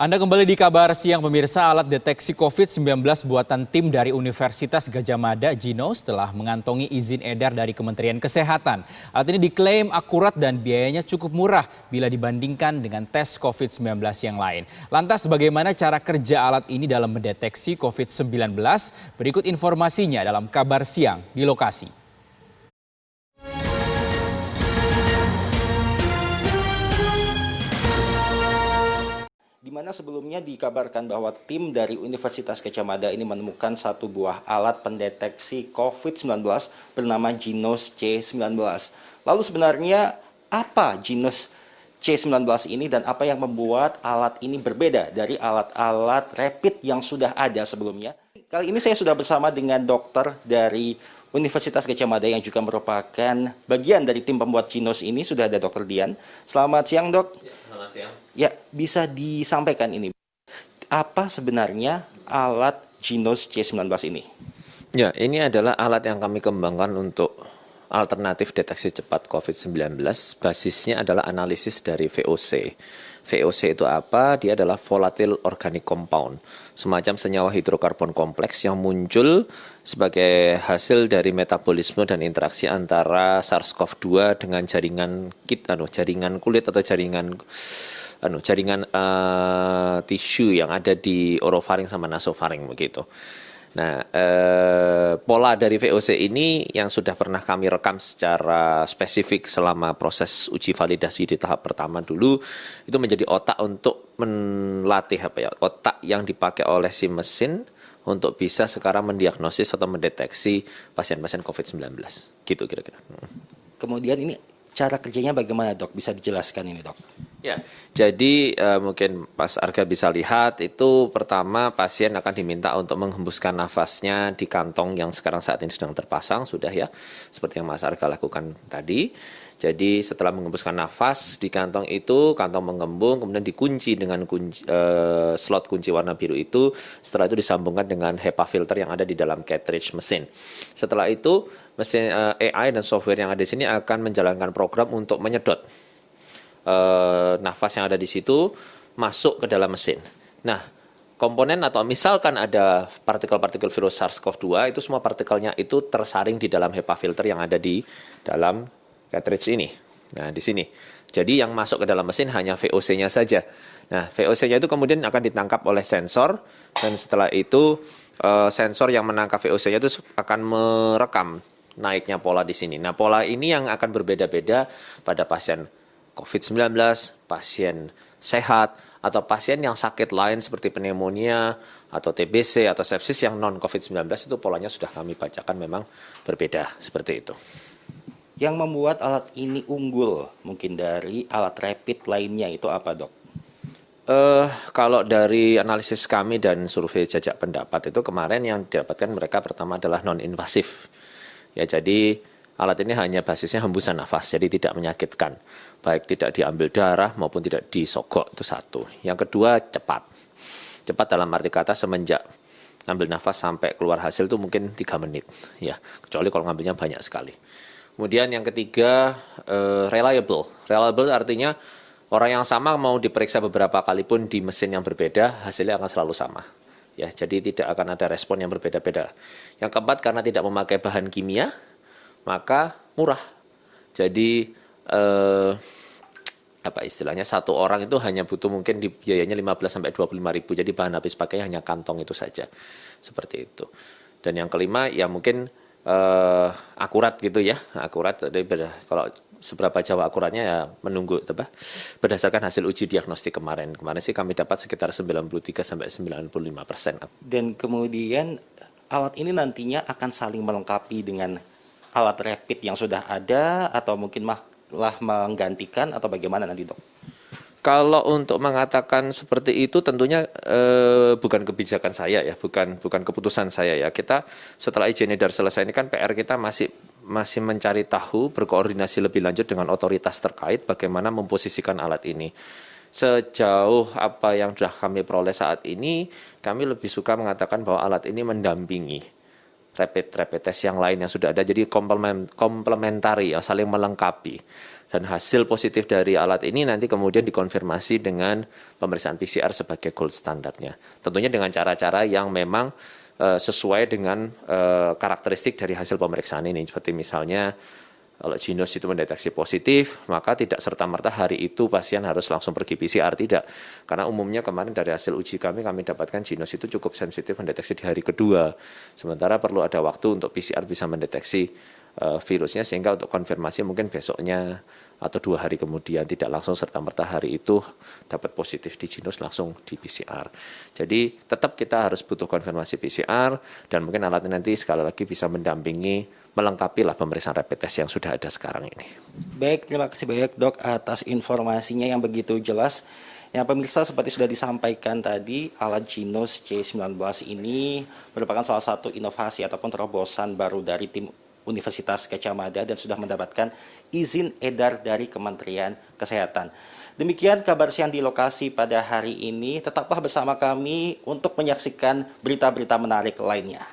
Anda kembali di kabar siang pemirsa. Alat deteksi COVID-19 buatan tim dari Universitas Gadjah Mada Ginos telah mengantongi izin edar dari Kementerian Kesehatan. Alat ini diklaim akurat dan biayanya cukup murah bila dibandingkan dengan tes COVID-19 yang lain. Lantas bagaimana cara kerja alat ini dalam mendeteksi COVID-19? Berikut informasinya dalam kabar siang di lokasi. Di mana sebelumnya dikabarkan bahwa tim dari Universitas Gadjah Mada ini menemukan satu buah alat pendeteksi COVID-19 bernama Ginos C19. Lalu sebenarnya apa Ginos C19 ini dan apa yang membuat alat ini berbeda dari alat-alat rapid yang sudah ada sebelumnya? Kali ini saya sudah bersama dengan dokter dari Universitas Gadjah Mada yang juga merupakan bagian dari tim pembuat Ginos ini. Sudah ada Dr. Dian. Selamat siang, Dok. Selamat siang. Ya, bisa disampaikan ini. Apa sebenarnya alat Ginos C19 ini? Ya, ini adalah alat yang kami kembangkan untuk alternatif deteksi cepat COVID-19. Basisnya adalah analisis dari VOC. VOC itu apa? Dia adalah volatile organic compound, semacam senyawa hidrokarbon kompleks yang muncul sebagai hasil dari metabolisme dan interaksi antara SARS-CoV-2 dengan jaringan kulit atau jaringan tisu yang ada di orofaring sama nasofaring begitu. Nah, pola dari VOC ini yang sudah pernah kami rekam secara spesifik selama proses uji validasi di tahap pertama dulu, itu menjadi otak untuk melatih otak yang dipakai oleh si mesin untuk bisa sekarang mendiagnosis atau mendeteksi pasien-pasien COVID-19. Gitu kira-kira. Kemudian ini cara kerjanya bagaimana, Dok? Bisa dijelaskan ini, Dok? Ya, jadi mungkin Mas Arga bisa lihat itu pertama pasien akan diminta untuk menghembuskan nafasnya di kantong yang sekarang saat ini sedang terpasang, sudah ya, seperti yang Mas Arga lakukan tadi. Jadi setelah menghembuskan nafas di kantong itu, kantong mengembung, kemudian dikunci dengan slot kunci warna biru itu, setelah itu disambungkan dengan HEPA filter yang ada di dalam cartridge mesin. Setelah itu mesin AI dan software yang ada di sini akan menjalankan program untuk menyedot nafas yang ada di situ masuk ke dalam mesin. Nah, komponen atau misalkan ada partikel-partikel virus SARS-CoV-2 itu semua partikelnya itu tersaring di dalam HEPA filter yang ada di dalam cartridge ini. Nah, di sini. Jadi yang masuk ke dalam mesin hanya VOC-nya saja. Nah, VOC-nya itu kemudian akan ditangkap oleh sensor dan setelah itu sensor yang menangkap VOC-nya itu akan merekam naiknya pola di sini. Nah, pola ini yang akan berbeda-beda pada pasien COVID-19, pasien sehat, atau pasien yang sakit lain seperti pneumonia, atau TBC, atau sepsis yang non-COVID-19 itu polanya sudah kami bacakan memang berbeda seperti itu. Yang membuat alat ini unggul mungkin dari alat rapid lainnya itu apa, Dok? Kalau dari analisis kami dan survei jajak pendapat itu kemarin yang didapatkan mereka pertama adalah non-invasif. Ya, jadi alat ini hanya basisnya hembusan nafas, jadi tidak menyakitkan. Baik tidak diambil darah maupun tidak disogok, itu satu. Yang kedua, cepat. Cepat dalam arti kata semenjak ngambil nafas sampai keluar hasil itu mungkin 3 menit. Ya, kecuali kalau ngambilnya banyak sekali. Kemudian yang ketiga, reliable. Reliable artinya orang yang sama mau diperiksa beberapa kali pun di mesin yang berbeda, hasilnya akan selalu sama. Ya, jadi tidak akan ada respon yang berbeda-beda. Yang keempat, karena tidak memakai bahan kimia, maka murah. Jadi apa istilahnya, satu orang itu hanya butuh mungkin di biayanya 15-25 ribu. Jadi bahan habis pakai hanya kantong itu saja. Seperti itu. Dan yang kelima ya mungkin akurat gitu ya. Akurat. Jadi kalau seberapa jauh akuratnya ya menunggu berdasarkan hasil uji diagnostik kemarin. Kemarin sih kami dapat sekitar 93-95%. Dan kemudian alat ini nantinya akan saling melengkapi dengan alat rapid yang sudah ada atau mungkin malah menggantikan atau bagaimana nanti, Dok? Kalau untuk mengatakan seperti itu tentunya bukan kebijakan saya ya, bukan keputusan saya ya. Kita setelah izin edar selesai ini kan PR kita masih mencari tahu, berkoordinasi lebih lanjut dengan otoritas terkait bagaimana memposisikan alat ini. Sejauh apa yang sudah kami peroleh saat ini, kami lebih suka mengatakan bahwa alat ini mendampingi rapid test yang lain yang sudah ada, jadi komplementari ya, saling melengkapi. Dan hasil positif dari alat ini nanti kemudian dikonfirmasi dengan pemeriksaan PCR sebagai gold standarnya. Tentunya dengan cara-cara yang memang sesuai dengan karakteristik dari hasil pemeriksaan ini. Seperti misalnya kalau Ginos itu mendeteksi positif, maka tidak serta-merta hari itu pasien harus langsung pergi PCR, tidak. Karena umumnya kemarin dari hasil uji kami dapatkan Ginos itu cukup sensitif mendeteksi di hari kedua. Sementara perlu ada waktu untuk PCR bisa mendeteksi virusnya, sehingga untuk konfirmasi mungkin besoknya atau 2 hari kemudian, tidak langsung serta-merta hari itu dapat positif di Ginos langsung di PCR. Jadi tetap kita harus butuh konfirmasi PCR, dan mungkin alat ini nanti sekali lagi bisa mendampingi, melengkapi lah pemeriksaan rapid test yang sudah ada sekarang ini. Baik, terima kasih banyak Dok atas informasinya yang begitu jelas. Yang pemirsa, seperti sudah disampaikan tadi, alat Ginos C19 ini merupakan salah satu inovasi ataupun terobosan baru dari tim Universitas Gadjah Mada dan sudah mendapatkan izin edar dari Kementerian Kesehatan. Demikian kabar siang di lokasi pada hari ini. Tetaplah bersama kami untuk menyaksikan berita-berita menarik lainnya.